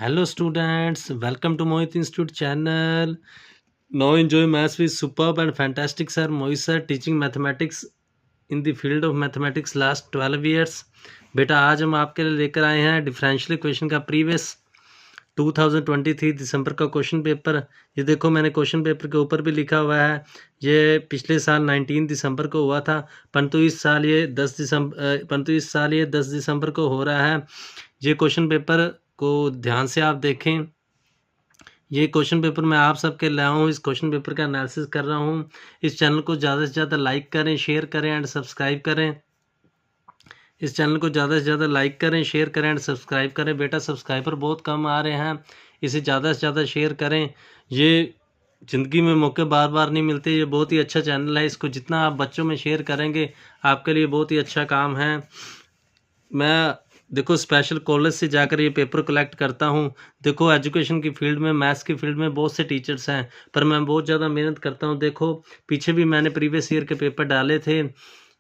Hello students, welcome to Mohit Institute channel. Now enjoy maths with superb and fantastic sir Mohit sir teaching mathematics in the field of mathematics last 12 years. बेटा आज हम आपके लिए लेकर आए हैं differential equation का previous 2023 दिसंबर का क्वेश्चन पेपर। ये देखो मैंने क्वेश्चन पेपर के ऊपर भी लिखा हुआ है, ये पिछले साल 19 दिसंबर को हुआ था, परंतु इस साल ये 10 दिसंबर को हो रहा है। ये क्वेश्चन पेपर को ध्यान से आप देखें। ये क्वेश्चन पेपर मैं आप सबके लाया हूँ, इस क्वेश्चन पेपर का एनालिसिस कर रहा हूँ। इस चैनल को ज़्यादा से ज़्यादा लाइक करें, शेयर करें एंड सब्सक्राइब करें। इस चैनल को ज़्यादा से ज़्यादा लाइक करें, शेयर करें एंड सब्सक्राइब करें। बेटा सब्सक्राइबर बहुत कम आ रहे हैं, इसे ज़्यादा से ज़्यादा शेयर करें। ये ज़िंदगी में मौके बार बार नहीं मिलते, ये बहुत ही अच्छा चैनल है। इसको जितना आप बच्चों में शेयर करेंगे आपके लिए बहुत ही अच्छा काम है। मैं देखो स्पेशल कॉलेज से जाकर ये पेपर कलेक्ट करता हूँ। देखो एजुकेशन की फील्ड में, मैथ्स की फील्ड में बहुत से टीचर्स हैं, पर मैं बहुत ज़्यादा मेहनत करता हूँ। देखो पीछे भी मैंने प्रीवियस ईयर के पेपर डाले थे,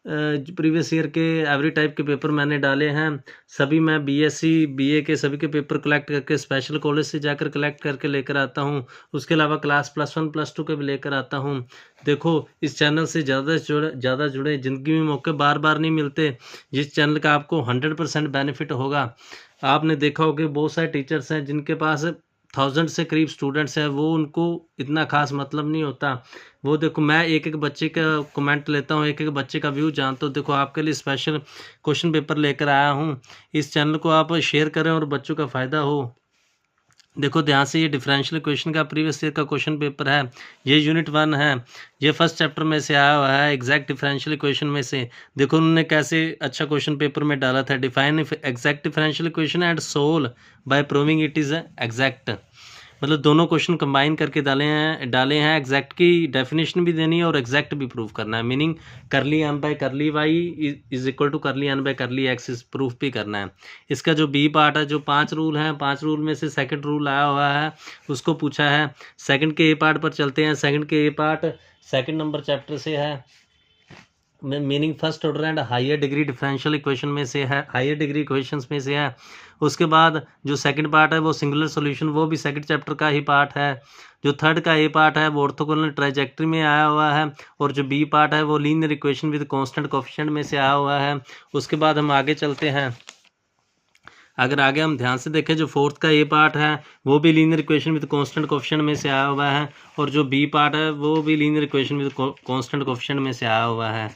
प्रीवियस ईयर के एवरी टाइप के पेपर मैंने डाले हैं। सभी मैं बीएससी बीए के सभी के पेपर कलेक्ट करके स्पेशल कॉलेज से जाकर कलेक्ट करके लेकर आता हूँ। उसके अलावा क्लास +1 +2 के भी लेकर आता हूँ। देखो इस चैनल से ज़्यादा जुड़े, ज़िंदगी में मौके बार बार नहीं मिलते। जिस चैनल का आपको 100% बेनिफिट होगा। आपने देखा होगा बहुत सारे टीचर्स हैं जिनके पास 1000 से करीब स्टूडेंट्स हैं, वो उनको इतना खास मतलब नहीं होता। वो देखो मैं एक एक बच्चे का कमेंट लेता हूँ, एक एक बच्चे का व्यू जानता हूँ। देखो आपके लिए स्पेशल क्वेश्चन पेपर लेकर आया हूँ। इस चैनल को आप शेयर करें और बच्चों का फ़ायदा हो। देखो ध्यान से, ये डिफरेंशियल इक्वेशन का प्रीवियस ईयर का क्वेश्चन पेपर है। ये यूनिट 1 है, ये फर्स्ट चैप्टर में से आया हुआ है, एग्जैक्ट डिफरेंशियल इक्वेशन में से। देखो उन्होंने कैसे अच्छा क्वेश्चन पेपर में डाला था, define exact differential equation and solve by proving it is exact. मतलब दोनों क्वेश्चन कंबाइन करके डाले हैं। एग्जैक्ट की डेफिनेशन भी देनी है और एग्जैक्ट भी प्रूव करना है। Meaning curly M by curly y is equal to curly N by curly x इस प्रूफ भी करना है। इसका जो बी पार्ट है, जो 5 रूल हैं, 5 रूल में से सेकंड रूल आया हुआ है, उसको पूछा है। सेकंड के ए पार्ट पर चलते हैं। सेकंड के A part second number chapter से है, meaning first order and higher degree differential equation में से है, हायर डिग्री इक्वेशंस में से है। उसके बाद जो सेकंड पार्ट है वो सिंगुलर सॉल्यूशन, वो भी सेकंड चैप्टर का ही पार्ट है। जो थर्ड का ए पार्ट है वो ऑर्थोगोनल ट्राइजेक्टरी में आया हुआ है, और जो बी पार्ट है वो linear equation with constant coefficient में से आया हुआ है। उसके बाद हम आगे चलते हैं। अगर आगे हम ध्यान से देखें, जो फोर्थ का ए पार्ट है वो भी linear equation with constant coefficient में से आया हुआ है, और जो बी पार्ट है वो भी linear equation with constant coefficient में से आया हुआ है।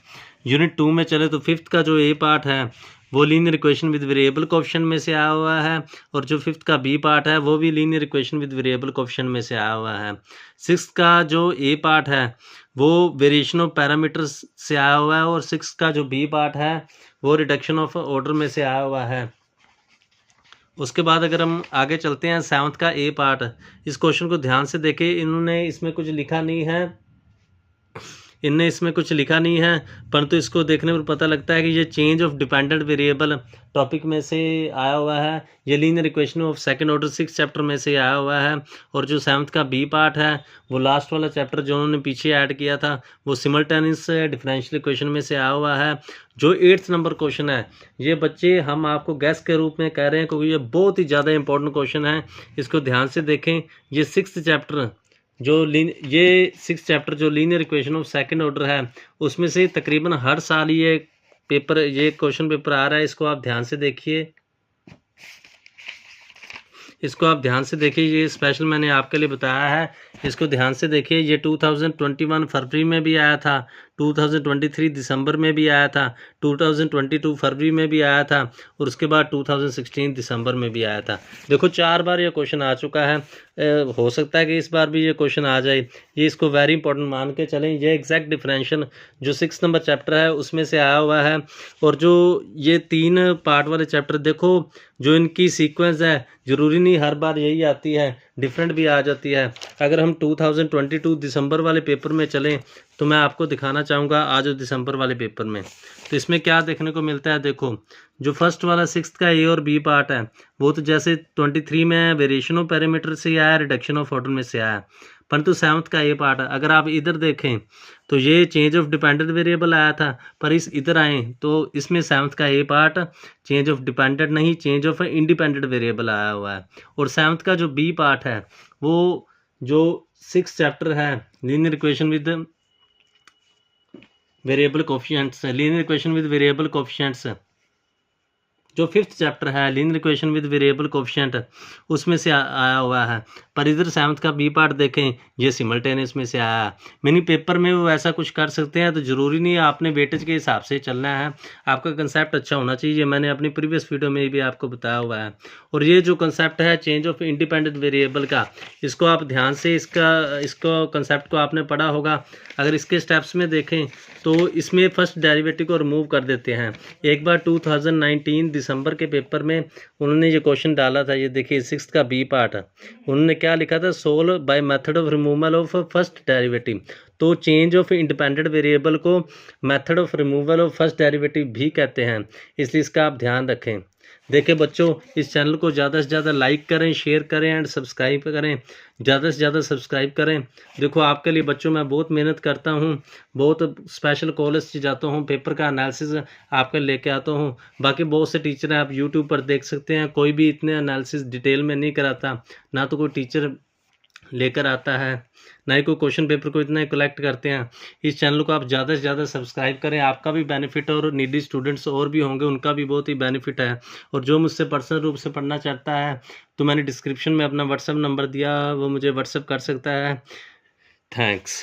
यूनिट 2 में चले तो फिफ्थ का जो ए पार्ट है वो linear equation with variable coefficient में से आया हुआ है, और जो फिफ्थ का बी पार्ट है वो भी linear equation with variable coefficient में से आया हुआ है। सिक्स्थ का जो ए पार्ट है वो वेरिएशन ऑफ पैरामीटर्स से आया हुआ है, और सिक्स्थ का जो बी पार्ट है वो रिडक्शन ऑफ ऑर्डर में से आया हुआ है। उसके बाद अगर हम आगे चलते हैं, सेवंथ का ए पार्ट, इस क्वेश्चन को ध्यान से देखें। इन्होंने इसमें कुछ लिखा नहीं है, परंतु इसको देखने पर पता लगता है कि ये change of dependent variable topic में से आया हुआ है। ये linear equation of second order 6 chapter में से आया हुआ है, और जो सेवंथ का बी पार्ट है वो लास्ट वाला चैप्टर जो उन्होंने पीछे ऐड किया था वो सिमल्टेनियस डिफरेंशियल इक्वेशन में से आया हुआ है। जो 8th नंबर क्वेश्चन है, ये बच्चे हम आपको गैस के रूप में कह रहे हैं क्योंकि ये बहुत ही ज़्यादा इंपॉर्टेंट क्वेश्चन है। इसको ध्यान से देखें। ये 6th चैप्टर ये 6 चैप्टर जो linear equation of second order है, उसमें से तकरीबन हर साल ये क्वेश्चन पेपर आ रहा है। इसको आप ध्यान से देखिए, ये स्पेशल मैंने आपके लिए बताया है। इसको ध्यान से देखिए। ये 2021 फरवरी में भी आया था, 2023 दिसंबर में भी आया था, 2022 फरवरी में भी आया था, और उसके बाद 2016 दिसंबर में भी आया था। देखो 4 बार ये क्वेश्चन आ चुका है। हो सकता है कि इस बार भी ये क्वेश्चन आ जाए। ये इसको वेरी इंपॉर्टेंट मान के चलें। ये एग्जैक्ट डिफरेंशियल जो 6 नंबर चैप्टर है उसमें से आया हुआ है, और जो ये 3 पार्ट वाले चैप्टर, देखो जो इनकी सीक्वेंस है ज़रूरी नहीं हर बार यही आती है, डिफरेंट भी आ जाती है। अगर हम 2022 दिसंबर वाले पेपर में चलें तो मैं आपको दिखाना चाहूँगा आज दिसंबर वाले पेपर में, तो इसमें क्या देखने को मिलता है। देखो जो फर्स्ट वाला 6th का ए और बी पार्ट है वो तो जैसे 23 में वेरिएशन ऑफ पैरामीटर से आया, रिडक्शन ऑफ ऑर्डर में से आया, परंतु सेवंथ का ये पार्ट, अगर आप इधर देखें तो ये चेंज ऑफ डिपेंडेंट वेरिएबल आया था, पर इस इधर आए तो इसमें सेवंथ का ये पार्ट चेंज ऑफ डिपेंडेंट नहीं, चेंज ऑफ इंडिपेंडेंट वेरिएबल आया हुआ है। और सेवंथ का जो बी पार्ट है वो जो 6 चैप्टर है linear equation with variable coefficients, linear equation with variable coefficients, जो 5th चैप्टर है linear equation with variable coefficient, उसमें से आया हुआ है। पर इधर 7th का बी पार्ट देखें, ये सिमल्टेनियस में से आया है। मिनी पेपर में वो ऐसा कुछ कर सकते हैं, तो ज़रूरी नहीं है आपने वेटेज के हिसाब से चलना है, आपका कंसेप्ट अच्छा होना चाहिए। मैंने अपनी प्रीवियस वीडियो में भी आपको बताया हुआ है। और ये जो कंसेप्ट है चेंज ऑफ इंडिपेंडेंट वेरिएबल का, इसको आप ध्यान से इसको कंसेप्ट को आपने पढ़ा होगा। अगर इसके स्टेप्स में देखें तो इसमें फर्स्ट डेरिवेटिव को रिमूव कर देते हैं। एक बार 2019 दिसंबर के पेपर में उन्होंने ये क्वेश्चन डाला था, ये देखिए 6th का बी पार्ट, उन्होंने क्या लिखा था, solve by method of removal of first derivative. तो चेंज ऑफ इंडिपेंडेंट वेरिएबल को method of removal of first derivative भी कहते हैं, इसलिए इसका आप ध्यान रखें। देखिए बच्चों, इस चैनल को ज़्यादा से ज़्यादा लाइक करें, शेयर करें एंड सब्सक्राइब करें, ज़्यादा से ज़्यादा सब्सक्राइब करें। देखो आपके लिए बच्चों मैं बहुत मेहनत करता हूँ, बहुत स्पेशल कॉलेज से जाता हूँ, पेपर का एनालिसिस आपके लेके आता हूँ। बाकी बहुत से टीचर हैं, आप यूट्यूब पर देख सकते हैं, कोई भी इतने एनालिसिस डिटेल में नहीं कराता, ना तो कोई टीचर लेकर आता है, ना ही कोई क्वेश्चन पेपर को इतना ही कलेक्ट करते हैं। इस चैनल को आप ज़्यादा से ज़्यादा सब्सक्राइब करें, आपका भी बेनिफिट है और नीडी स्टूडेंट्स और भी होंगे, उनका भी बहुत ही बेनिफिट है। और जो मुझसे पर्सनल रूप से पढ़ना चाहता है तो मैंने डिस्क्रिप्शन में अपना व्हाट्सएप नंबर दिया, वो मुझे व्हाट्सएप कर सकता है। थैंक्स।